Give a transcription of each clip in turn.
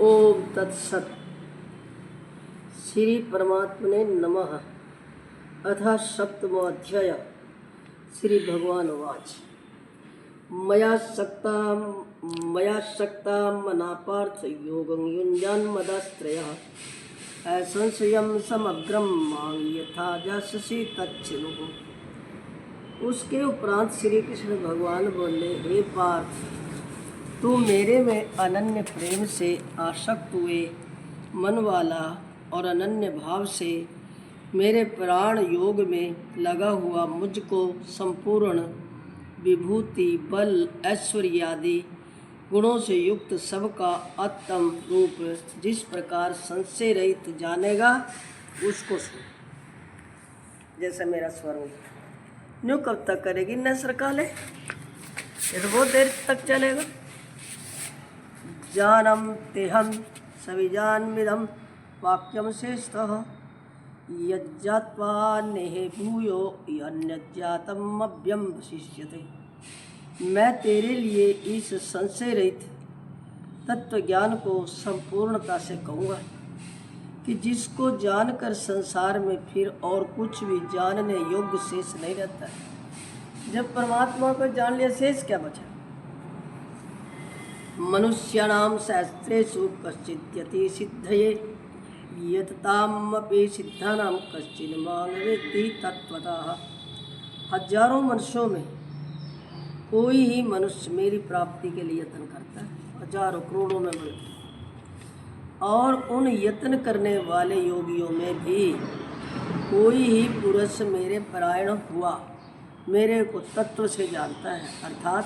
ओम तत्सत। श्री परमात्मने नमः। अथ सप्तमो अध्याय। श्री भगवान उवाच। मया शक्ता मनापार्थ योगं युञ्जान मदाश्रयः असंशयं समग्रं मां यथा जाससि तच्छृणु। उसके उपरांत श्री कृष्ण भगवान बोले, हे पार्थ, तू मेरे में अनन्य प्रेम से आसक्त हुए मन वाला और अनन्य भाव से मेरे प्राण योग में लगा हुआ मुझको संपूर्ण विभूति, बल, ऐश्वर्य आदि गुणों से युक्त सबका उत्तम रूप जिस प्रकार संशय रहित जानेगा उसको सुन। जैसे मेरा स्वरूप न्यू कब तक करेगी न सरकाले, ये तो बहुत देर तक चलेगा। जानम तेहम सविजानमिदं वाक्यम शेषतः यज्जात्वा नेहे भूयो अन्यज्जातम अभ्यम वशिष्यते। मैं तेरे लिए इस संशय रहित तत्व ज्ञान को संपूर्णता से कहूँगा कि जिसको जानकर संसार में फिर और कुछ भी जानने योग्य शेष नहीं रहता है। जब परमात्मा को जान लिया शेष क्या बचा। मनुष्याणां शास्त्रेषु कश्चिद्यति सिद्धये यततामपि सिद्धानां कश्चिन् मां वेत्ति तत्त्वतः। हजारों मनुष्यों में कोई ही मनुष्य मेरी प्राप्ति के लिए यत्न करता है, हजारों करोड़ों में बढ़कर। और उन यत्न करने वाले योगियों में भी कोई ही पुरुष मेरे परायण हुआ मेरे को तत्व से जानता है, अर्थात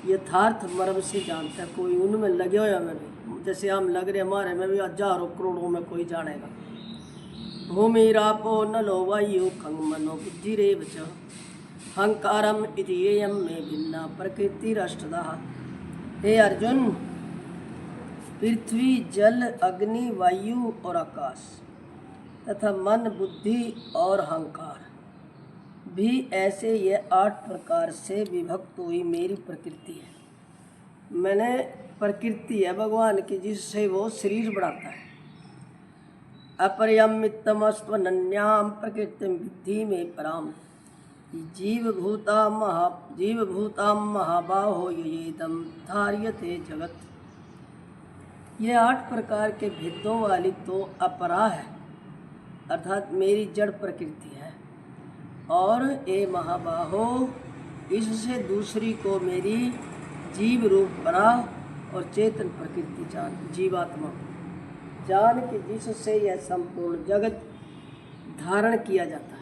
यथार्थ मर्म से जानता है। कोई उनमें लगे हो या में नहीं, जैसे हम लग रहे हमारे में भी हजारों करोड़ों में कोई जानेगा। भूमिरापो नलो वायु खंग मनो बुद्धि रेव च हंकारम इति येयम में भिन्ना प्रकृति राष्ट्रदा। हे अर्जुन, पृथ्वी, जल, अग्नि, वायु और आकाश तथा मन, बुद्धि और अहंकार भी ऐसे ये 8 प्रकार से विभक्त हुई मेरी प्रकृति है। मैंने प्रकृति है भगवान की जिससे वो शरीर बढ़ाता है। अपरियमितमस्त्वनन्याम प्रकृति विद्धि में पराम जीवभूता महाबाहो येदम धार्यते जगत। ये 8 प्रकार के भेदों वाली तो अपरा है, अर्थात मेरी जड़ प्रकृति है। और ए महाबाहो, इससे दूसरी को मेरी जीव रूप बना और चेतन प्रकृति जान, जीवात्मा जान के जिससे यह संपूर्ण जगत धारण किया जाता है।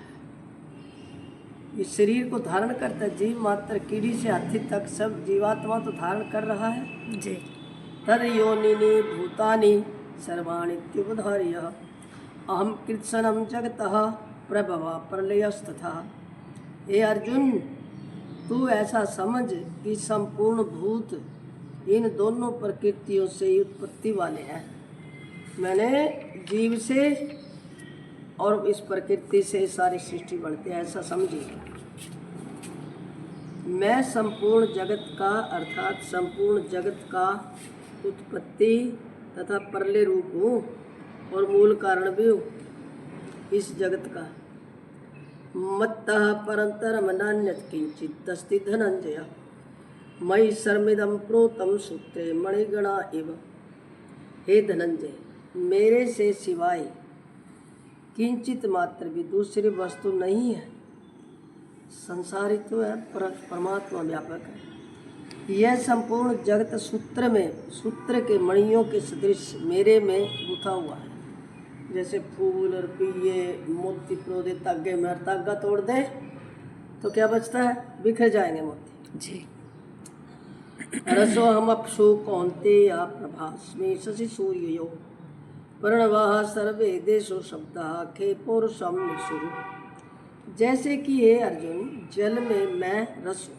इस शरीर को धारण करता है जीव मात्र, कीड़ी से हाथी तक सब जीवात्मा तो धारण कर रहा है जी। तद योनिनी भूतानि सर्वाणित्युपधार्य अहम कृत्सनम जगतः प्रभवा प्रलयस्तथा। हे अर्जुन, तू ऐसा समझ कि संपूर्ण भूत इन दोनों प्रकृतियों से उत्पत्ति वाले हैं। मैंने जीव से और इस प्रकृति से सारी सृष्टि बढ़ती है, ऐसा समझिए। मैं संपूर्ण जगत का अर्थात संपूर्ण जगत का उत्पत्ति तथा प्रलय रूप हूँ और मूल कारण भी हूँ इस जगत का। मत्तः परन्तरं नान्यत् किंचिदस्ति धनंजय मयि सर्वमिदं प्रोतं सूत्रे मणिगणा इव। हे धनंजय, मेरे से सिवाय किंचित मात्र भी दूसरी वस्तु नहीं है। संसार तो है, परमात्मा व्यापक है। यह संपूर्ण जगत सूत्र के मणियों के सदृश मेरे में गुथा हुआ है। जैसे फूल और पिए मोती पिरो दे तागे में, तागा तोड़ दे तो क्या बचता है, बिखर जाएंगे मोती जी। रसो हम अपशु कौनते या प्रभास्मे शशि सूर्यो प्रणवाः सर्वे देशो शब्दाः खे पौरुषम निशुरु। जैसे कि हे अर्जुन, जल में मैं रस हूँ,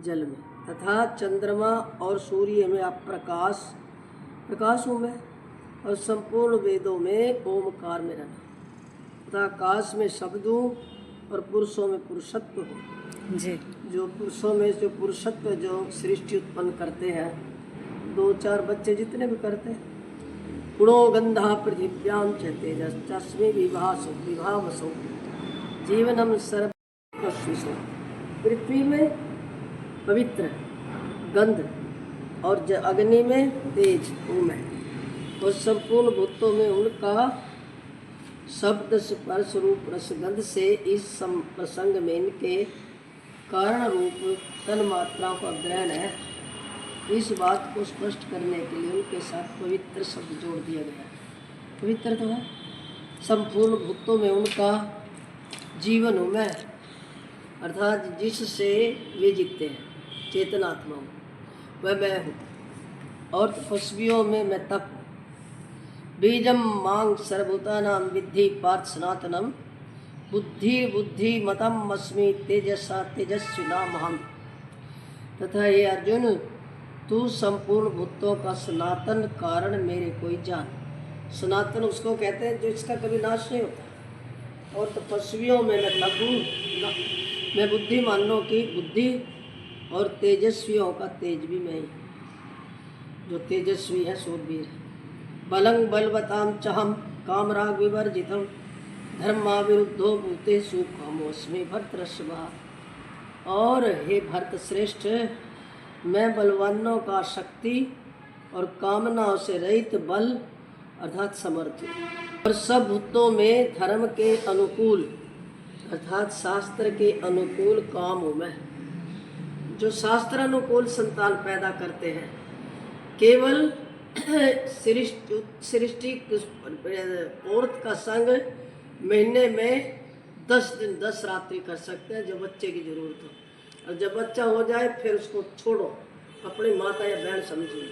जल में, तथा चंद्रमा और सूर्य में आप प्रकाश हूँ मैं, और संपूर्ण वेदों में ओमकार में रहना, तथा आकाश में शब्द हूँ और पुरुषों में पुरुषत्व हूँ जी। जो पुरुषों में जो पुरुषत्व जो सृष्टि उत्पन्न करते हैं, दो चार बच्चे जितने भी करते हैं। गुणो गंधा पृथिव्याम च तेजस्वी विभावसो जीवनम सर्वस्विषो। पृथ्वी में पवित्र गंध और अग्नि में तेज ऊम है, और संपूर्ण भूतों में उनका शब्द स्पर्श रूप रसगंध से इस प्रसंग में इनके कारण रूप तन मात्राओं का ग्रहण है। इस बात को स्पष्ट करने के लिए उनके साथ पवित्र शब्द जोड़ दिया गया। पवित्र तो है, संपूर्ण भूतों में उनका जीवन हूँ मैं, अर्थात जिससे वे जीतते हैं चेतनात्मा हूँ वह मैं हूँ, और तपस्वियों में मैं तप हूँ। बीजम मांग सर्वभूतानां विद्धि पार्थ सनातनम बुद्धि मतम अस्मि तेजसा तेजस्विनामहम्। तथा ये अर्जुन, तू संपूर्ण भूतों का सनातन कारण मेरे कोई जान। सनातन उसको कहते हैं जो इसका कभी नाश नहीं होता। और तपस्वियों में मैं तप हूँ, मैं बुद्धिमानों की बुद्धि, और तेजस्वियों का तेज भी मैं ही। जो तेजस्वी है सूरवीर है। बलं बलवतां चहम कामराग विवर्जितम धर्मा विरुद्धो भूतेषु कामोऽस्मि भर्तृषभा। और हे भरत श्रेष्ठ, मैं बलवानों का शक्ति और कामनाओं से रहित बल अर्थात समर्थ हूँ, और सब भूतों में धर्म के अनुकूल अर्थात शास्त्र के अनुकूल काम हूँ मैं। जो शास्त्र अनुकूल संतान पैदा करते हैं, केवल सृष्टि औरत का संग महीने में 10 दिन 10 रात्रि कर सकते हैं, जो बच्चे की जरूरत हो। और जब बच्चा हो जाए फिर उसको छोड़ो, अपनी माता या बहन समझिए।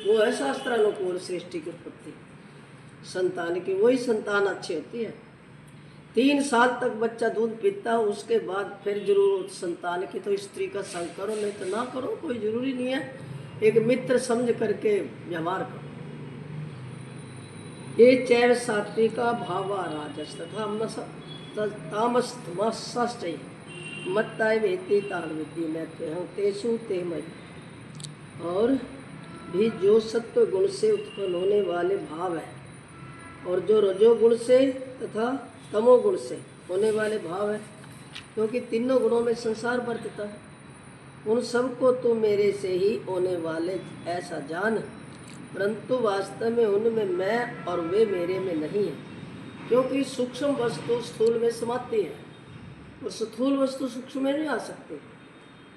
वो है शास्त्र अनुकूल सृष्टि की उत्पत्ति संतान की, वही संतान अच्छी होती है। 3 साल तक बच्चा दूध पीता, उसके बाद फिर जरूरत संतान की तो स्त्री का संग करो, नहीं तो ना करो, कोई जरूरी नहीं है। एक मित्र समझ करके व्यवहार करो। ये चैव सात्विका भावा राजस तथा तामस मत्ताय वेति तान विद्धि नैते हूँ तेसु ते मई। और भी जो सत्व गुण से उत्पन्न होने वाले भाव है, और जो रजोगुण से तथा तमोगुण से होने वाले भाव है, क्योंकि तीनों गुणों में संसार बरतता है, उन सबको तू मेरे से ही होने वाले ऐसा जान, परंतु वास्तव में उनमें मैं और वे मेरे में नहीं है। क्योंकि सूक्ष्म वस्तु स्थूल में समाती है, और स्थूल वस्तु सूक्ष्म में नहीं आ सकती।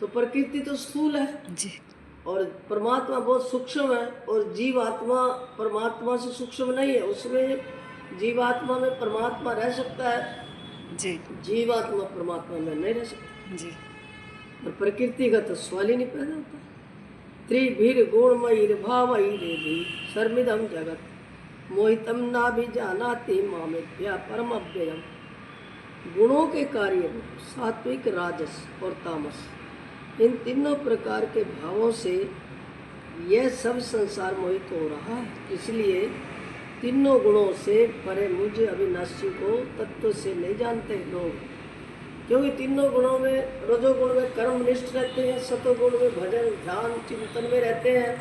तो प्रकृति तो स्थूल है जी, और परमात्मा बहुत सूक्ष्म है, और जीवात्मा परमात्मा से सूक्ष्म नहीं है। उसमें जीवात्मा में परमात्मा रह सकता है जी, जीवात्मा परमात्मा में नहीं रह सकता जी। और प्रकृति का तो सवाल ही नहीं पैदा होता। त्रिभीर गुणमयी भावई देवी सर्मिदम जगत मोहितम ना भी जानाति मामेभ्या परम अव्ययम। गुणों के कार्य सात्विक राजस और तामस, इन तीनों प्रकार के भावों से यह सब संसार मोहित हो रहा है। इसलिए तीनों गुणों से परे मुझे अविनाशी को तत्व से नहीं जानते लोग। क्योंकि तीनों गुणों में, रजोगुण में कर्मनिष्ठ रहते हैं, सतोगुण में भजन ध्यान चिंतन में रहते हैं,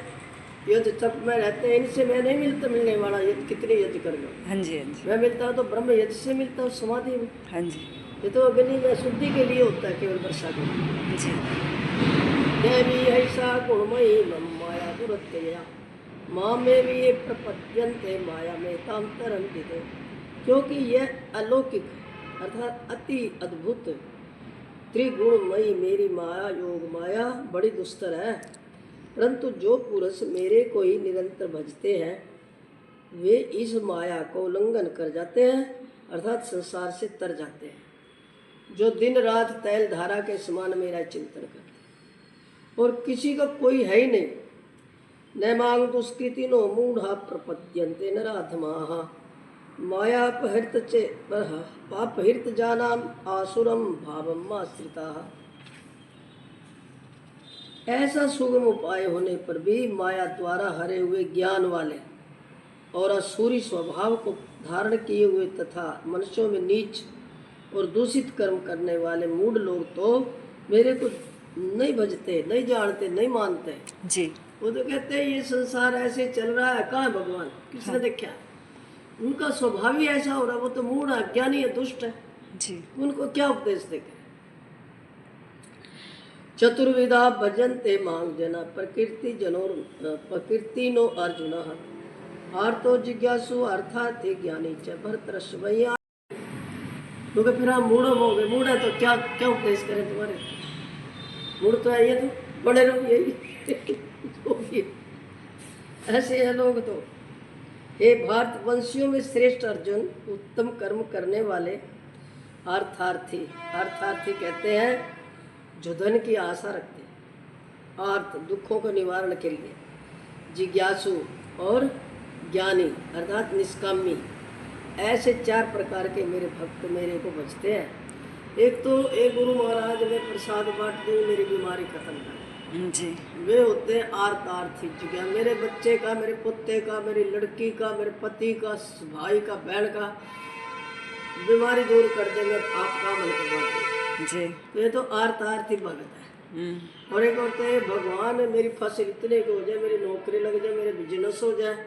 यज्ञ तप में रहते हैं। इनसे मैं नहीं मिलने वाला। यज्ञ कितने यज्ञ कर लो, हाँ जी हाँ जी। मैं मिलता हूँ तो ब्रह्म यज्ञ से मिलता हूँ, समाधि में, हाँ जी। ये तो अग्नि में शुद्धि के लिए होता है, केवल वर्षा के लिए जी। देवी ऐसा गुणमयी माया दुरत्यया माँ में भी ये प्रपद्यन्ते माया में ताम तरन्ति। क्योंकि यह अलौकिक अर्थात अति अद्भुत त्रिगुणमयी मेरी माया योग माया बड़ी दुस्तर है, परंतु जो पुरुष मेरे को ही निरंतर भजते हैं वे इस माया को उल्लंघन कर जाते हैं, अर्थात संसार से तर जाते हैं। जो दिन रात तैल धारा के समान मेरा चिंतन करते हैं, और किसी का कोई है ही नहीं। न मांग दुष्कृति नो मूढ़ा प्रपद्यन्ते नराधमाः मायापहृत चे पापहृत जानाम आसुरम भावम आश्रिताः। ऐसा सुगम उपाय होने पर भी माया द्वारा हरे हुए ज्ञान वाले और असुरी स्वभाव को धारण किए हुए तथा मनुष्यों में नीच और दूषित कर्म करने वाले मूढ़ लोग तो मेरे को नहीं भजते, नहीं जानते, नहीं मानते जी, वो तो कहते हैं ये संसार ऐसे चल रहा है, कहाँ है भगवान, किसने देखा? उनका स्वभाव ही ऐसा हो रहा, वो तो मूढ़ अज्ञानी है, दुष्ट है जी। उनको क्या उपदेश देंगे? चतुर्विधा भजन्ते मांग जना प्रकृति नो अर्जुन आर्तो जिज्ञासु अर्थात ज्ञानी च भरतरश्वैया। क्योंकि फिर हम मूढ़ हो गए, मूढ़ है तो क्या क्या उपदेश करें तुम्हारे? मूढ़ तो है, ये तो बड़े रहो यही ऐसे हैं लोग तो। हे भारतवंशियों में श्रेष्ठ अर्जुन, उत्तम कर्म करने वाले अर्थार्थी, अर्थार्थी कहते हैं जो धन की आशा रखते हैं, अर्थ दुखों को निवारण के लिए, जिज्ञासु और ज्ञानी अर्थात निष्कामी, ऐसे 4 प्रकार के मेरे भक्त मेरे को बचते हैं। एक तो एक गुरु महाराज में प्रसाद बांट दूँ मेरी बीमारी खत्म कर जी। वे होते हैं आर्तार्थी जिज्ञासु, मेरे बच्चे का, मेरे पुत्र का, मेरी लड़की का, मेरे पति का, भाई का, बहन का बीमारी दूर कर देंगे, आपका मन करवा जी। तो ये तो आर्तार्थी भगत है। और एक होते हैं भगवान मेरी फसल इतने की हो जाए, मेरी नौकरी लग जाए, मेरे बिजनेस हो जाए,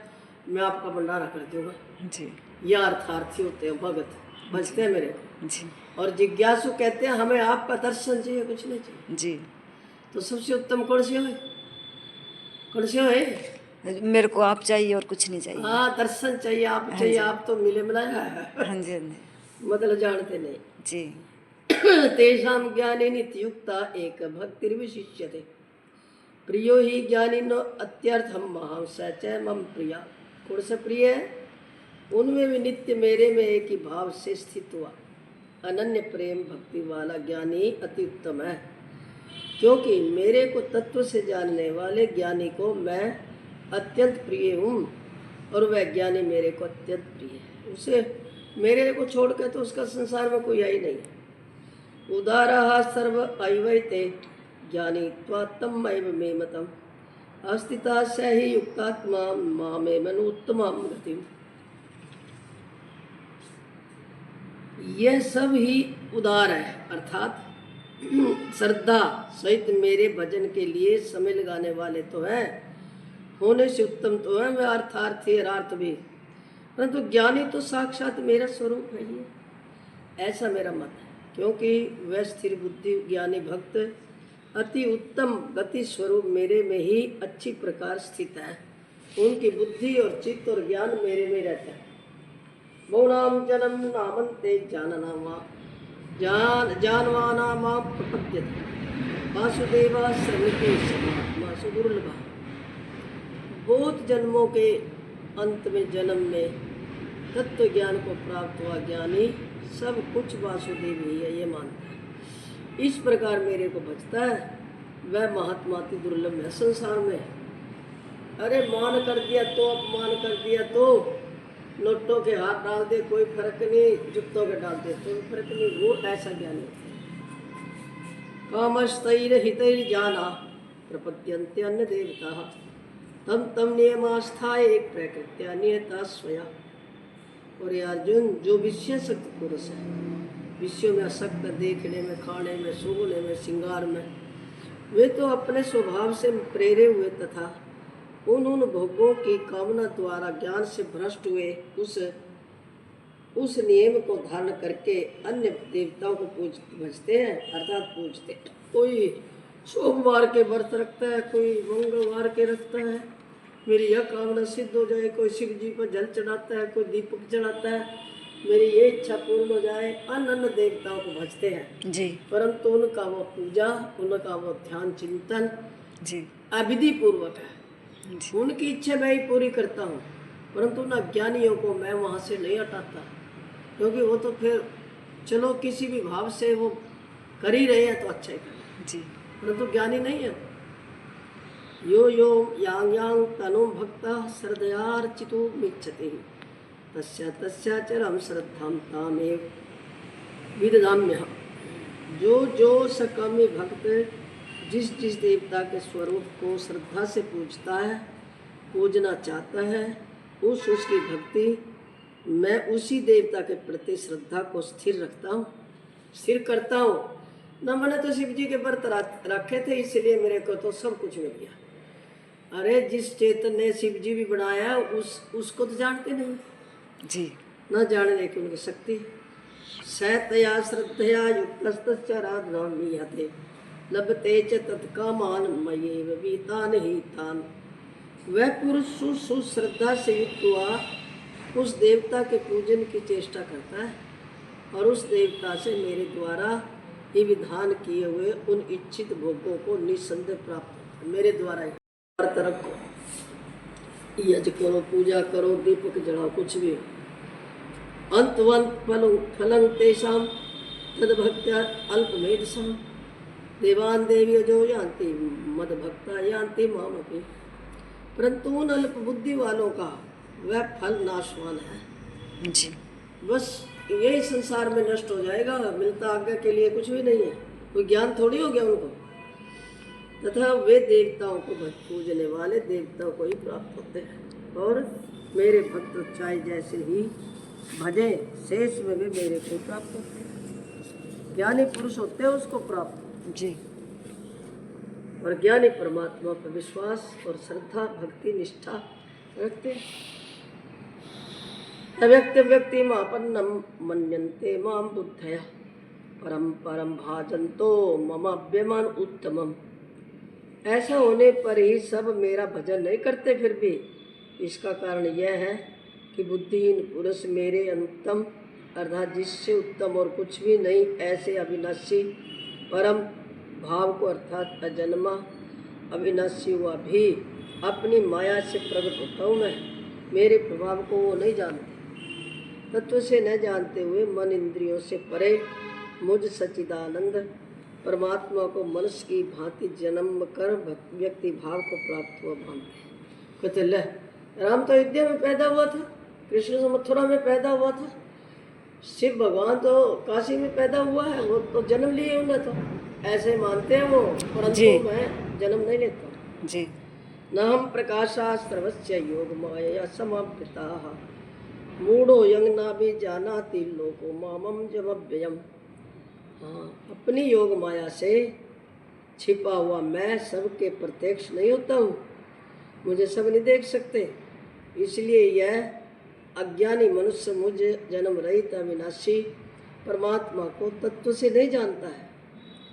मैं आपका भंडारा कर दूंगा जी। ये अर्थार्थी होते हैं, भगत बचते हैं मेरे को। जी। और जिज्ञासु कहते हैं हमें आपका दर्शन चाहिए, कुछ नहीं चाहिए। जी। तो सबसे उत्तम कौन से है? कौन से है? मेरे को आप चाहिए और कुछ नहीं चाहिए। हाँ, दर्शन चाहिए, आप चाहिए, आप तो मिले मिलाया है हाँ जी। हाँ जी। मतलब जानते नहीं। जी। तेषां ज्ञाने नित्युक्ता एक भक्तिर्विशिष्यते प्रियो ही ज्ञानिनो अत्यर्थम महं स च मम प्रिया। कौन सा प्रिय है? उनमें भी नित्य मेरे में एक ही भाव से स्थित हुआ अनन्य प्रेम भक्ति वाला ज्ञानी अति उत्तम है, क्योंकि मेरे को तत्व से जानने वाले ज्ञानी को मैं अत्यंत प्रिय हूँ और वह ज्ञानी मेरे को अत्यंत प्रिय है। उसे मेरे को छोड़ के तो उसका संसार में कोई आई नहीं। उदारः सर्व अवैते ज्ञानी त्वात्तम एव मे मतम अस्तिता स ही युक्तात्मा मामे मनु उत्तमाम गतिम। यह सब ही उदार है, अर्थात श्रद्धा सहित मेरे भजन के लिए समय लगाने वाले तो हैं, होने से उत्तम तो है, वह अर्थार्थी अर्थ भी, परंतु ज्ञानी तो साक्षात मेरा स्वरूप है ही, ऐसा मेरा मत है। क्योंकि वह स्थिर बुद्धि ज्ञानी भक्त अति उत्तम गति स्वरूप मेरे में ही अच्छी प्रकार स्थित है, उनकी बुद्धि और चित्त और ज्ञान मेरे में रहता है। बहुनाम जन्म नामन्ते जाननामा जानवाना मां प्रपद्यते वासुदेवा श्रमिके समात्मा सुदुर्लभा। बहुत जन्मों के अंत में जन्म में तत्व ज्ञान को प्राप्त हुआ ज्ञानी सब कुछ वासुदेव ही है, ये मानता है। इस प्रकार मेरे को बचता है, वह महात्मा अति दुर्लभ है संसार में। अरे मान कर दिया तो, अपमान कर दिया तो, नोटों के हाथ डाल दे कोई फर्क नहीं, जुत्तों के डाल दे कोई फर्क नहीं, वो ऐसा ज्ञान होता है। कामस्तैर हितैर जाना प्रपद्यन्ते अन्य देवता तम तम नियमास्थाय एक प्रकृत्या नियता स्वया। और ये अर्जुन जो विषयासक्त पुरुष है, विषयों में आसक्त, देखने में, खाने में, सोने में, श्रृंगार में, वे तो अपने स्वभाव से प्रेरे हुए तथा उन भोगों की कामना द्वारा ज्ञान से भ्रष्ट हुए उस नियम को धारण करके अन्य देवताओं को भजते हैं, अर्थात पूजते हैं। कोई सोमवार के व्रत रखता है, कोई मंगलवार के रखता है, मेरी यह कामना सिद्ध हो जाए, कोई शिव जी पर जल चढ़ाता है, कोई दीपक चढ़ाता है, मेरी ये इच्छा पूर्ण हो जाए, अन्य देवताओं को भजते हैं जी। परंतु उनका वो पूजा, उनका वो ध्यान चिंतन जी। अविधि पूर्वक है। जी। उनकी इच्छा मैं ही पूरी करता हूँ, परंतु उन अज्ञानियों को मैं वहाँ से नहीं हटाता, क्योंकि वो तो फिर चलो किसी भी भाव से वो कर ही रहे हैं तो अच्छा ही कर, जी। परंतु ज्ञानी नहीं है। यो यो यांग यांग तनु भक्ता श्रद्धयार्चितो मिच्छति तस्या तस्या चरम श्रद्धाम तामेव विदधाम्यहम्। जो जो सकामी भक्त जिस जिस देवता के स्वरूप को श्रद्धा से पूजता है, पूजना चाहता है, उसकी भक्ति मैं उसी देवता के प्रति श्रद्धा को स्थिर रखता हूँ, स्थिर करता हूँ। न मैंने तो शिव जी के व्रत रखे थे, इसलिए मेरे को तो सब कुछ मिल गया। अरे जिस चेतन ने शिव जी भी बनाया उसको तो जानते नहीं, जी न जानने की उनकी शक्ति। सतया श्रद्धया युक्तस्तस्य आराधनां नीयते लभते च तत्कामान मयेव वीतान ही तान। वह पुरुष सुश्रद्धा से युक्त हुआ उस देवता के पूजन की चेष्टा करता है और उस देवता से मेरे द्वारा ही विधान किए हुए उन इच्छित भोगों को निसंदेह प्राप्त होता है। मेरे द्वारा ही व्रत रखो, यज्ञ करो, पूजा करो, दीपक जलाओ, कुछ भी अंतवंत फलं तेषां तद्भक्त्या अल्पमेधसां देवान देवी जो यान्ति मदभक्ता यान्ति मामपि। परंतु उन अल्प बुद्धि वालों का वह फल नाशवान है। जी बस यही संसार में नष्ट हो जाएगा, मिलता आज्ञा के लिए कुछ भी नहीं है, कोई ज्ञान थोड़ी हो गया उनको। तथा वे देवताओं को पूजने वाले देवताओं को ही प्राप्त होते हैं और मेरे भक्त चाहे जैसे ही भजे शेष में भी मेरे को प्राप्त होते हैं। ज्ञानी पुरुष होते हैं उसको प्राप्त। जी और ज्ञानी परमात्मा पर विश्वास और श्रद्धा भक्ति निष्ठा रखते हैं। अव्यक्त व्यक्ति मापन्नम मन्यन्ते माम बुद्धया परम परम भाजन्तो मम अभ्यमान उत्तमम। ऐसा होने पर ही सब मेरा भजन नहीं करते। फिर भी इसका कारण यह है कि बुद्धिहीन पुरुष मेरे अनुत्तम अर्थात जिससे उत्तम और कुछ भी नहीं ऐसे अविनाशी परम भाव को अर्थात अजन्मा अविनाशी हुआ भी अपनी माया से प्रकट होता हूँ मैं, मेरे प्रभाव को वो नहीं जानते। तत्व से न जानते हुए मन इंद्रियों से परे मुझ सच्चिदानंद परमात्मा को मनुष्य की भांति जन्म कर व्यक्ति भाव को प्राप्त हुआ मानते हैं। कहते ले राम तो अयोध्या में पैदा हुआ था, कृष्ण तो मथुरा में पैदा हुआ था, शिव भगवान तो काशी में पैदा हुआ है, वो तो जन्म लिए उन्हें तो ऐसे मानते हैं वो, परंतु मैं जन्म नहीं लेता। जी न हम प्रकाशास्त्रवस्य योग माया समावृताः मूढ़ो यंग ना भी जानाति लोको मामम जमव्ययम। हाँ, अपनी योग माया से छिपा हुआ मैं सबके प्रत्यक्ष नहीं होता हूँ, मुझे सब नहीं देख सकते। इसलिए यह अज्ञानी मनुष्य मुझ जन्म रहित अविनाशी परमात्मा को तत्व से नहीं जानता है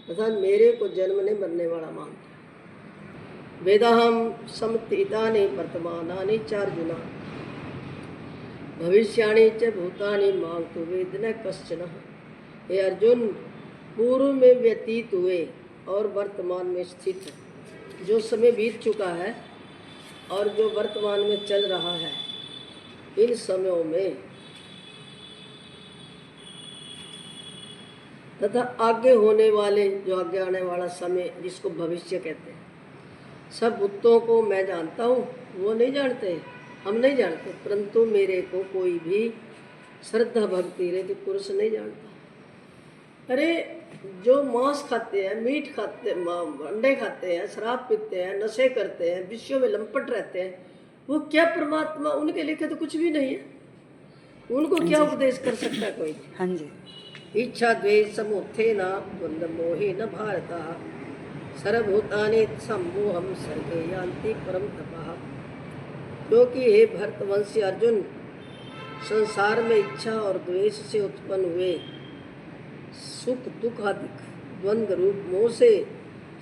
तथा मेरे को जन्म नहीं मरने वाला मानता है। वेदाहम समतीतानि वर्तमानानि चार्जुना भविष्याणि च भूतानि मां तु वेद न कश्चन। हे अर्जुन, पूर्व में व्यतीत हुए और वर्तमान में स्थित जो समय बीत चुका है और जो वर्तमान में चल रहा है, इन समयों में तथा आगे होने वाले जो आगे आने वाला समय जिसको भविष्य कहते हैं, सब भूतों को मैं जानता हूँ, वो नहीं जानते, हम नहीं जानते। परंतु मेरे को कोई भी श्रद्धा भक्ति रहती पुरुष नहीं जानता। अरे जो मांस खाते हैं, मीट खाते हैं, अंडे खाते हैं, शराब पीते हैं, नशे करते हैं, विषयों में लंपट रहते हैं, वो क्या परमात्मा उनके लिखे तो कुछ भी नहीं है, उनको क्या उपदेश कर सकता है कोई। हाँ जी इच्छा द्वेष समोत्थे न द्वंद्व मोहे न भारता सर्वभूतानि सम्मोहम सर्गे यान्ति परम तपः। क्योंकि हे भरतवंशी अर्जुन, संसार में इच्छा और द्वेष से उत्पन्न हुए सुख दुख आदि द्वंद्व रूप मोह से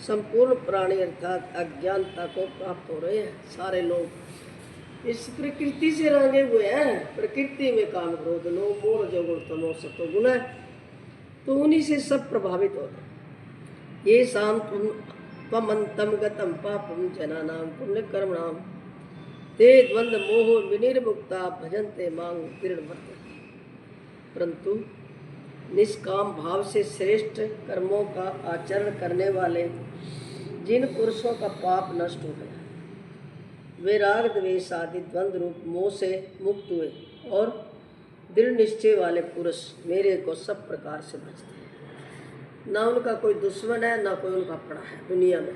संपूर्ण प्राणी अर्थात अज्ञानता को प्राप्त हो रहे हैं। सारे लोग इस प्रकृति से रंगे हुए हैं, प्रकृति में काम क्रोध लोभ मोह रजोगुण तमो सतोगुण है, तो उन्हीं से सब प्रभावित होते हैं। ये शाम त्वमन्तं गतं पापं जनानां पुण्य कर्मणां ते द्वंद्व मोह विनिर्मुक्ता भजन्ते मां दृढ़व्रता। परंतु निष्काम भाव से श्रेष्ठ कर्मों का आचरण करने वाले जिन पुरुषों का पाप नष्ट हो गया, वे राग द्वेष आदि द्वंद्व रूप मोह से मुक्त हुए और दृढ़ निश्चय वाले पुरुष मेरे को सब प्रकार से भजते हैं। ना उनका कोई दुश्मन है, ना कोई उनका अपना है, दुनिया में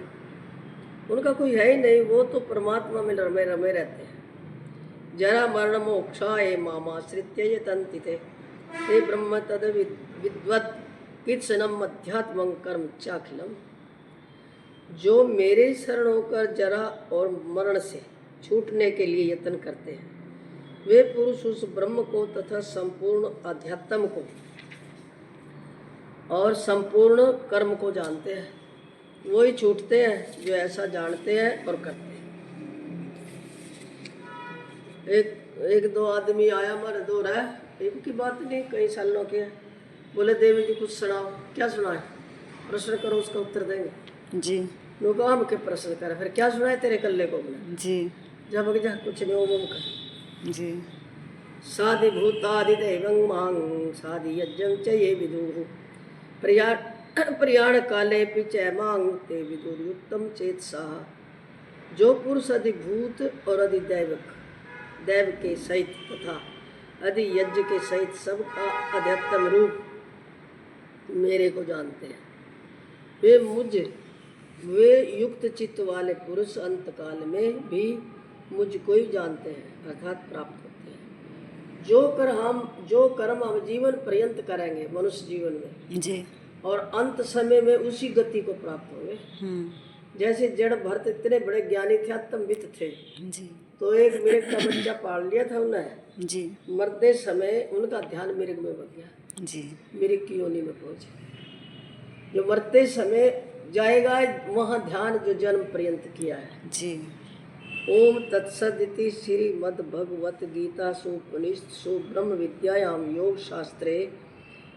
उनका कोई है ही नहीं, वो तो परमात्मा में रमे रमे रहते हैं। जरा मरण मोक्षाय मामाश्रित्य यतन्ति ते ब्रह्म तद विद्वत् कित्सनम अध्यात्मं कर्म चाखिलम। जो मेरे शरण होकर जरा और मरण से छूटने के लिए यत्न करते हैं, वे पुरुष उस ब्रह्म को तथा संपूर्ण अध्यात्म को और संपूर्ण कर्म को जानते हैं। वही छूटते हैं जो ऐसा जानते हैं और करते हैं। एक दो आदमी आया मर दो रहा, इनकी बात नहीं, कई सालों के है। बोले देवी जी कुछ सुनाओ। क्या सुनाए? प्रश्न करो, उसका उत्तर देंगे। जी लोग आम के प्रश्न करे, फिर क्या सुनाए तेरे कल्ले को? बोले जी जब जा कुछ नहीं ओम कर। जी साधि भूतादि दैवं मांग साधि यज्ञं च ये विदुः प्रयाण काले पिचय मांग ते विदुर उत्तम चेत साह। जो पुरुष अधिभूत और अधिदैवक दैव के सहित तथा अधि यज्ञ के सहित सबका अध्यात्म रूप मेरे को जानते हैं, वे युक्त चित्त वाले पुरुष अंत काल में भी मुझको ही जानते हैं, अर्थात प्राप्त होते हैं। जो कर्म हम जीवन पर्यंत करेंगे मनुष्य जीवन में जी और अंत समय में उसी गति को प्राप्त होंगे। जैसे जड़ भरत इतने बड़े ज्ञानी थे, आत्मवित थे, जी तो एक मिर्ग का बच्चा पाल लिया था उन्हें। जी मरते समय उनका ध्यान मिर्ग में बन गया, जी मिर्ग की योनि में पहुंचे। जो मरते समय जाएगा वहाँ ध्यान जो जन्म पर्यंत किया है। जी ओम तत्सदिति श्रीमद् भगवत गीता सुपनिषत्सु ब्रह्म विद्यायाम योग शास्त्रे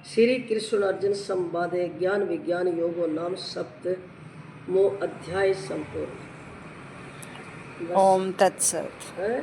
श्री कृष्ण अर्जुन संवादे ज्ञान विज्ञान योगो नाम सप्तमो अध्याय संपूर्ण। ओम तत्सत। है